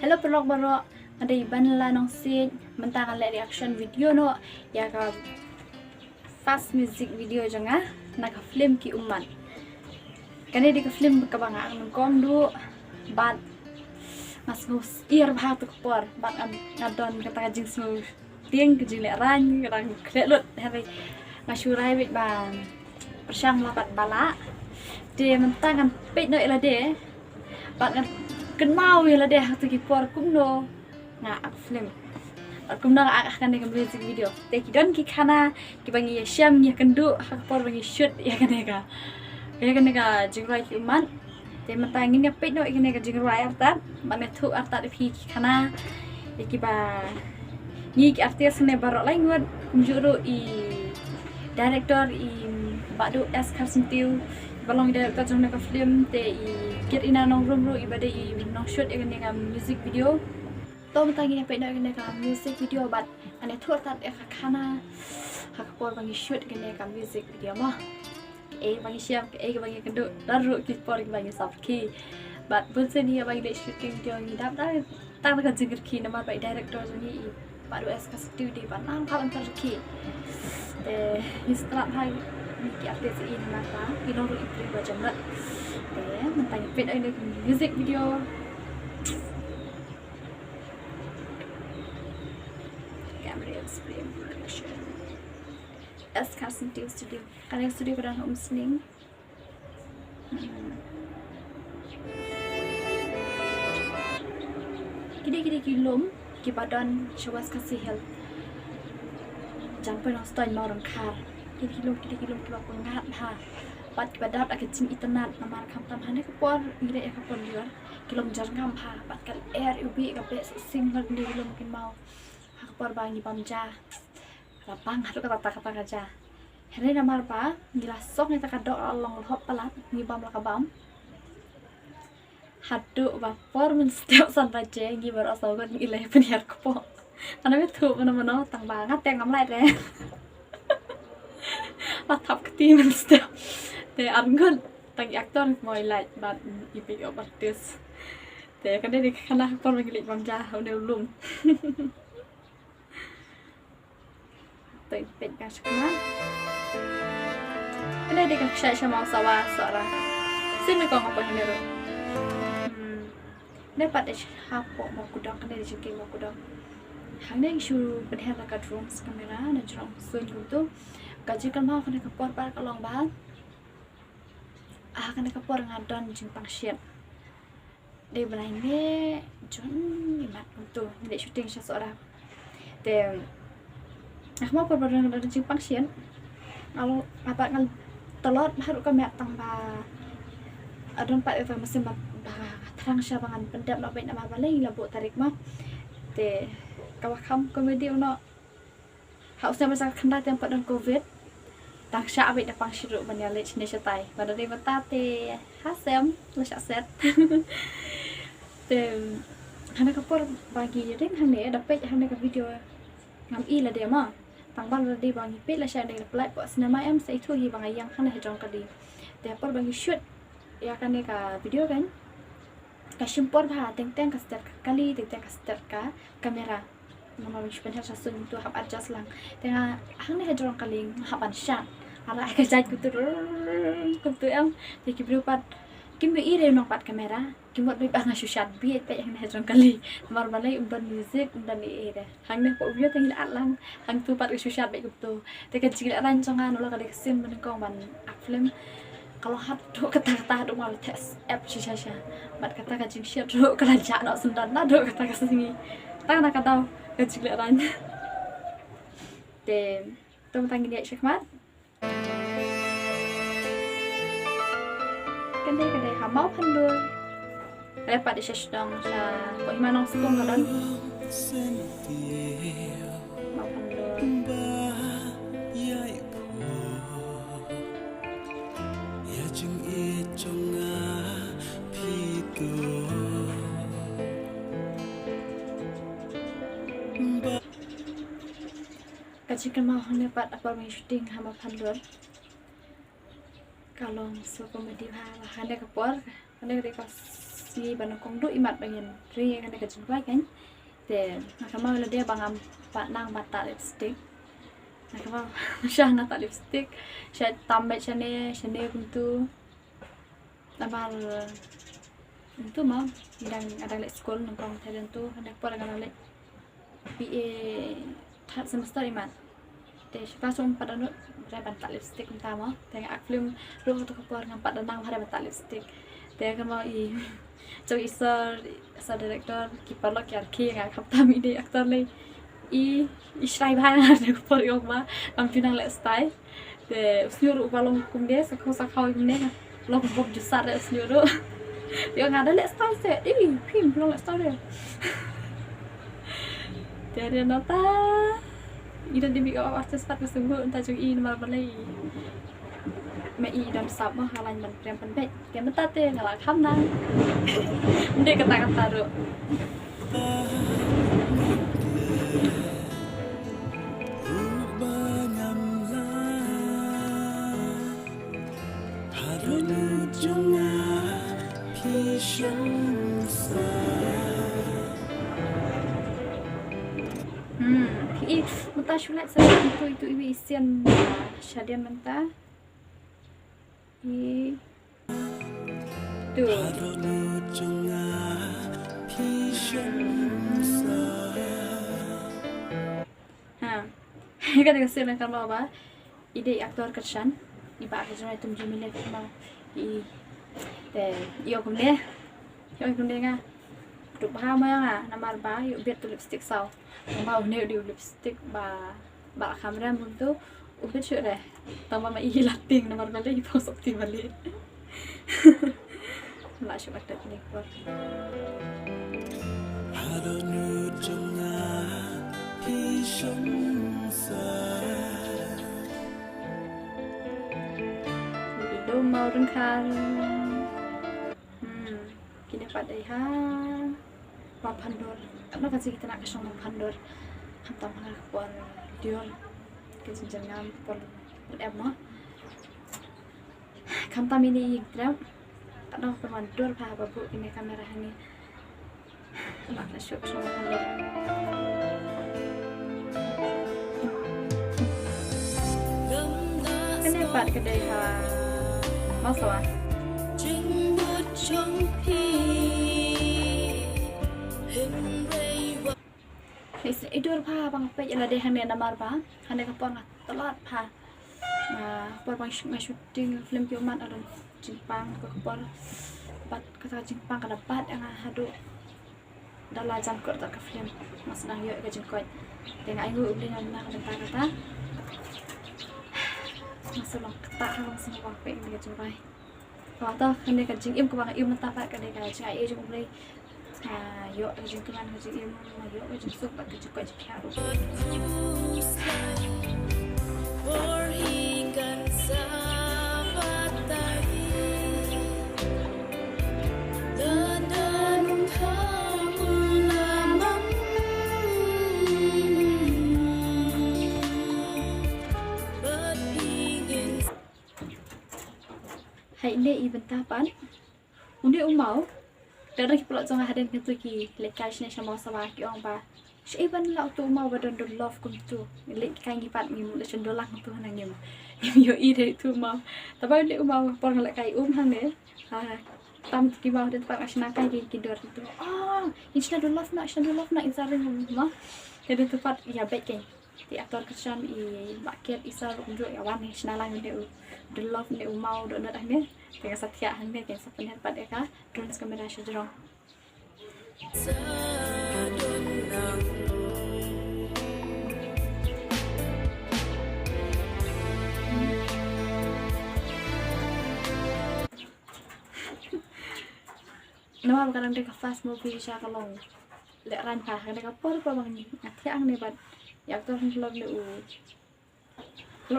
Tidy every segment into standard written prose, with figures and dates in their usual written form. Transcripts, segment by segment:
Hello pelok baro ada iban la nong sit mentang le reaction video no ya ka fast music video janga na ka film ki umman kane di ka film ka banga ang kom du bat mas mus ear bha tu por bat an ngadon kata jing su tieng ke jile ran rang klet hari masurai bit ban persang lapat bala de mentang kan pet no ila de bat kan kenal ya lah deh tu kipor kumno nga ak film kumno ak akan dengan music video te kidon ki kana ki bangi ya syam ya kendu hak por bangi shoot ya kanega jingrai ki uman te matangin ya pet no ikanega jingrai artat mane thu artat phi ki kana ya ki ba ni ki artis ne barok lain wan kumjuro I director I badu es karsentiu balong director jong ka film te I kit ina nong room ro ibade I nong shoot ikanega music video to matangin ya pet no ikanega music video bat ane thu artat ya kana hak por bangi shoot ikanega music video mah bangi siap bangi kendu daru ki por bangi sabki but bunsen dia bangi de shooting video ni dap dah tang ka jingir ki nama bai director ni baru es ka studio ban nang ka antar ki te istrat hai ki artis in mata ki nong ro ipri ba jamrat te mentang pet ai music video camera frame production es Carsentiu studio kalian studio pada home sling kini kilom ki badan shawas kasih health jangan stone mau rengkar kini kilom ki bakun ngat ha pat badap akan cim internet namar kam tam hane kapor ngire ya kapor liar kilom jarngam ha pat kal air ubi kape sing ngat di kilom kin mau kapor bangi pamja lapang hatu kata aja hari namar pa gilasok ni takadok along hop palat ngibam lakabam hatu vapor men setiap sanraje ngibar asogon ilai penyiar kepo karena itu mana tang banget yang ngamlai deh latap keti men setiap te argon tang aktor mau ilai bat ipik obatis te kan dia kana por ngilik bamja udah ulum pet gas kemana ini dia kan saya sama sawa seorang sini kau ngapa ini ro dapat deh hapo mau kudang kan dia jengking mau kudang hanya isu penher dekat room kamera dan cerong sun gitu gaji kan mau kena kepor par kalong bang kena kepor ngadon jengpang siap dia berani John imat untuk dia syuting seseorang dan mau perbadan dari jengpang siap kalau apa kan telur harus kami tambah adon pak itu mesin terang syabangan pendap nak baik nama balai labuk tarik mah te kawakam komedi uno hausnya masa kena tempat dan covid tak syak baik dapang syiruk banyalek sini setai pada dia mata te hasem lesak set te hana kapor bagi ring hane dapat hana ke video ngam I lah dia mah tangbal dia bagi pet lah syak dengan play buat sinema em saya itu hi bang ayang hana hejong kali dia por bagi shoot ya kan ka video kan kasimpor bah teng ka start kali teng ka start ka kamera mama wish pen sa sun tu hab adjust lang tengah hang ne hejong kali haban shot ala ka jaj kutu em te ki berupat kim be ire nong pat kamera kim bot be bang shot bi pe hang hejong kali mar balai umban music umban ire hang ne ko video teng at lang hang tu pat shot be kutu te ka jigil rancongan ulah ka sim ben kong ban film kalau hatu kata-kata duk mal tes app shisha mat kata kajing siap duk kerajaan nak sendan nak duk kata kesini tak nak kata kajing leran dem tong tangi dia syakmat kende hamau pandul lepat di sesdong sa ko himanong sukong kadon mau pandul kajikan mau dapat apa main syuting hamba pandor kalau so komedi handa kepor handa ketika si banakong do imat bagian ri kan dekat jumpa kan de nakama wala dia bangam nang mata lipstick nakama siya nata lipstick siya tambah chane buntu tambah itu mah yang ada lek sekolah nongkrong tadi tu hendak pun ada lek BA third semester iman de langsung pada nu berapa tak lipstick utama tengah film rumah tu keluar ngampak danang pada tak lipstick dia kan mau so isa director kiper lo kiar ki nga kapta mi de aktor le israi bhai na de por yok ma am pinang le style de usnyur balong kum de sakau ne lo bob jusar de usnyur yo nga de le style se film lo le style de dia nota ida de bi awas cepat kesungguh entah cuy nomor balai mẹ y đâm sập mà hai lần mình đem phân biệt cái mất tát tiền là khăm năng để cái ta được thì mình ta chụp lại xem tụi bị xiên xả điện mình ta tuh kan kasih nak kalau apa ide aktor kersan iba kerja itu jumlah mau iyo kumne nga tụi ba mấy à năm ba yêu biết tụi lipstick sau bao nhiêu điều lipstick bà camera muốn tu biết chuyện này tao mà mày là tiền nó mà lấy bao sọc tiền mà liền lại chụp bắt được này quá đồ màu rừng khan kini pada ha $100 nó kan kita nak kasih $100 hantar mana kuan dior kejenjangan per em mah kamta mini gram tak tahu perman dor pa babu ini kamera ini nak shoot sama handor ini part kedai ha masalah idol pa bang pe ala de hane namar ba hane ka pon telat pa por bang shooting film Pioman alon Jepang ko por bat kata Jepang kada bat yang hadu dala jam ko ta ka film mas nang yo ka jengkot tengah ingu ubli na kata masalah kata hang semua pe ni ka jumpai waktu hane ka jing im ko bang im ta pa ka de ka jai e jung ulai yo jing kan ka jing im yo jing sok ba ka jengkot jikharu hãy để even tapan undi umau dari pulau zonga haden kentu ki lekai shne sama sawa ki ong ba even lau tu mau badan do love kum tu lek kai ngi pat ngi le chen do lak tu nang ngi yo i de tu mau tabai le umau por lek kai hang ne ha tam ki mau de pak asna kai ki dor tu insta do love na izare ma de tu pat ya baik kai di aktor kerjaan i baket isar unjuk awan ni senalang de the love ne umau do na ne tengah satya han ne tengah sapen pat eka drones kamera sejrong nama bukan de fast movie sha kalong le ran pa de ka por pa bang athiang ne bat ya aktor film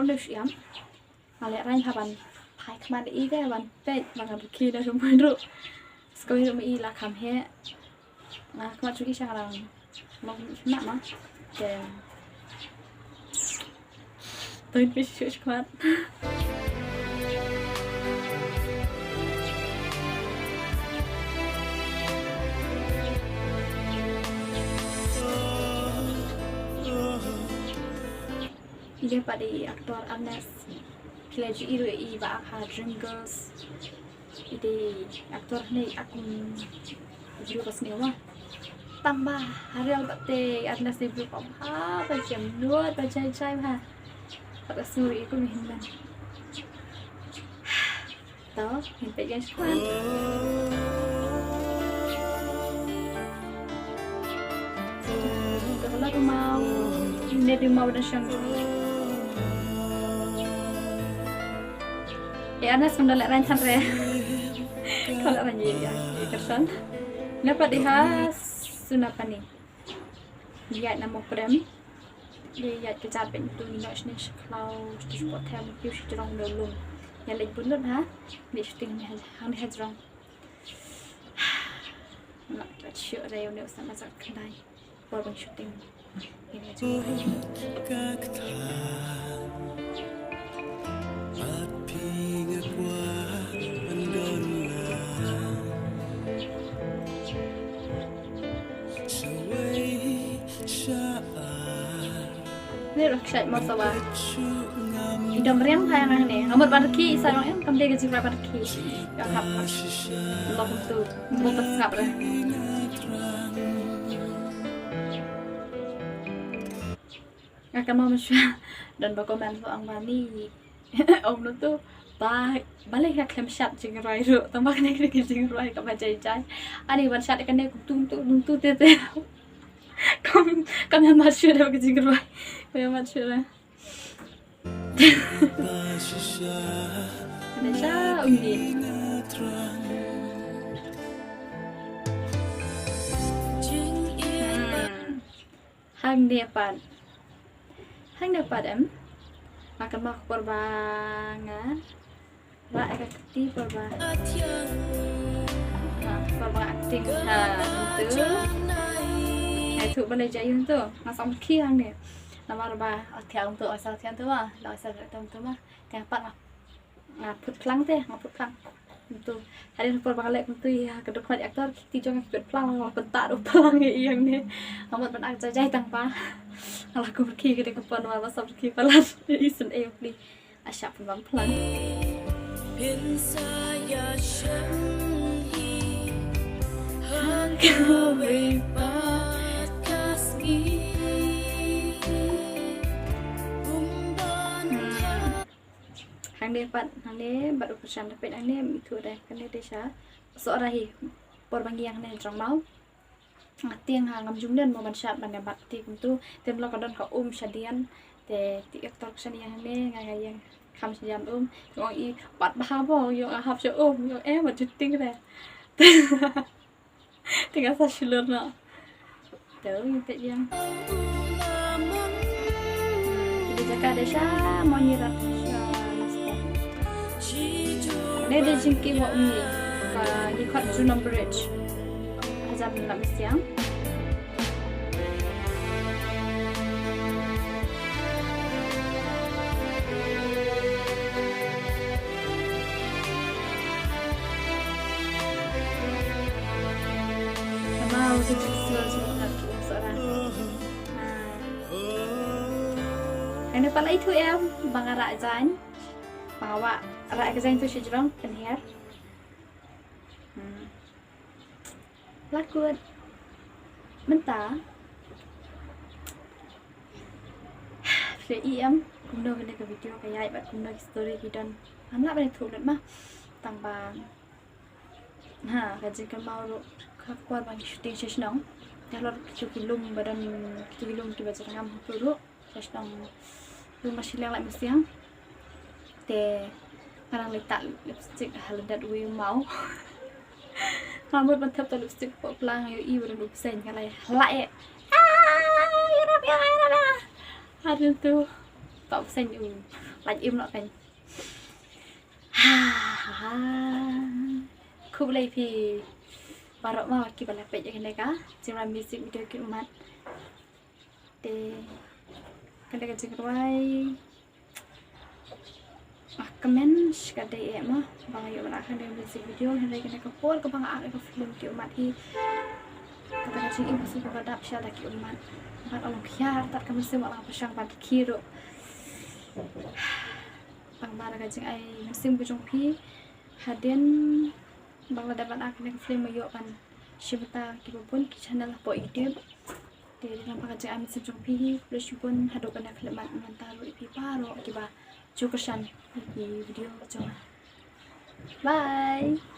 le siam ale ran pa ban pai kman i de ban pe bang ki da jom ru skoi ro mi la kham he na kma chu ki sang rang mong na ma de tôi biết chữ quát dia pada aktor Anas Kilaji Iru Iba Akha Dreamgirls ide aktor ni aku video pas ni wah tambah Ariel bate Anas ibu pom ha macam nuat macam cai ha pada suri aku minta tahu minta yang kuat kalau aku mau ini di mau dan syang ya Anas mendalat rancang re kalau ranjir ya kersan dapat dihas sunapa ni lihat nama prem lihat kecapen tu ni nak sini kalau disebut term tu strong dulu yang lagi bulat ha ni shooting ni hang ni strong nak cuci raya ni usah masak kedai baru shooting ini cuci ini rakyat masalah idam riang sayang ni ngamut barki sayang em kam dia gaji berapa barki ya hap Allah tu buat skap dah akan mau mesra dan berkomen soal bani om tu balik nak klem shot jeng rai ru tambah kena jeng rai kat bajai jai ani ban shot kan dia tung tete kami masuk dah jeng rai kami masuk dah Malaysia umbi hang dapat em akan mak perbangan rakyat keti perbangan perbangan akting itu itu boleh jadi tu masam kiang ni nama raba tiang tu asal tiang tu lah asal tiang tu mah tiang pat ngaput pelang teh ngaput pelang itu hari perbangan lek tu ya kedua aktor keti jangan ikut pelang ngaput tak pelang yang ni amat benak jajai tanpa kalau aku pergi ke depan mama sampai pergi pelan isun beli asyap pun pelan hang depan hang ni baru persian dapat hang ni itu dah kan dia desa seorang hi porbanggi yang ni trong mau tiang hangam jumdan mau banshat ban bakti kuntu tem lo kadon ka shadian te ti aktor shadian ne ngai yang kham shadian yo I bat ba bo yo hap cho yo ma juting re tinggal sa shilur na teu te yang di jaka desa mau nyirat ne de jingki mo umi ka di khat Junam Bridge azam nak siang mau sesuatu seorang ini pala itu em bang arak zain bawa arak zain tu sejrong penher lakut mentah em cũng đâu bên đây cái video cái ai bạn cũng đâu story gì dan anak bên thuộc được mà tambah ha kaji kan mau khap kuat bang shooting session kalau kilum badan kilum tiba cerang am dulu session rumah silang lagi siang te kadang letak lipstick halendat we mau rambut mantap tu lipstick pok pelang yo I baru 2% kan lai halai ya rap ada tu tak sen u lagi im nak kan khu lay phi barok ma ki bala pe jak ka jira music video ki umat te kada ka jing rai comment kada e ma bang yo bala kan music video hen ka ka pol ka bang a ka film ki umat hi kada ka jing ibu su ka dap sha ki umat mat along khia tak ka mesti ma pasang pat ki ro bang bara kajing ai mesim bujung pi haden bang la dapat ak nek flame yo kan shibta ki pun ki channel po youtube de nampak kajing ai mesim bujung pi plus pun hadokan ak lemat mantaru pi paro ki ba cukursan di video jo bye.